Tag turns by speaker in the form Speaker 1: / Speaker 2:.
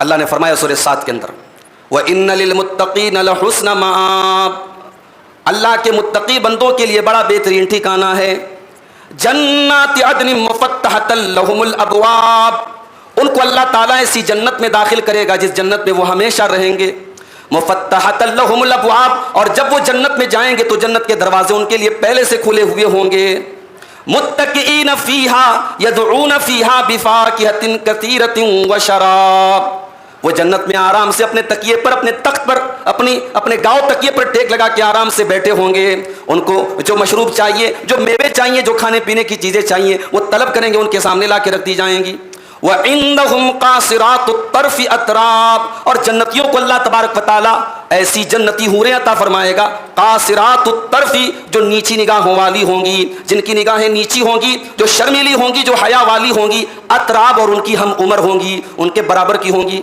Speaker 1: اللہ نے فرمایا سورہ 7 کے اندر وَإِنَّ لِلْمُتَّقِينَ لَحُسْنَ مَآبٍ، اللہ کے متقی بندوں کے لیے بڑا بہترین ٹھکانہ ہے۔ جنات عدن مفتحۃ لہم الابواب، ان کو اللہ تعالیٰ ایسی جنت میں داخل کرے گا جس جنت میں وہ ہمیشہ رہیں گے۔ مفتحۃ لہم الابواب، اور جب وہ جنت میں جائیں گے تو جنت کے دروازے ان کے لیے پہلے سے کھلے ہوئے ہوں گے۔ متکئین فیہا یدعون فیہا بفاکہۃ کثیرۃ وشراب، وہ جنت میں آرام سے اپنے تکیے پر، اپنے تخت پر، اپنے گاؤں تکیے پر ٹیک لگا کے آرام سے بیٹھے ہوں گے۔ ان کو جو مشروب چاہیے، جو میوے چاہیے، جو کھانے پینے کی چیزیں چاہیے وہ طلب کریں گے، ان کے سامنے لا کے رکھ دی جائیں گی۔ وَعِندَهُمْ قَاصِرَاتُ الطَّرْفِ أَتْرَابٌ، اور جنتیوں کو اللہ تبارک و تعالیٰ ایسی جنتی حوریں عطا فرمائے گا، قاصرات الطرف، جو نیچی نگاہوں والی ہوں گی، جن کی نگاہیں نیچی ہوں گی، جو شرمیلی ہوں گی، جو حیا والی ہوں گی، اطراب، اور ان کی ہم عمر ہوں گی، ان کے برابر کی ہوں گی۔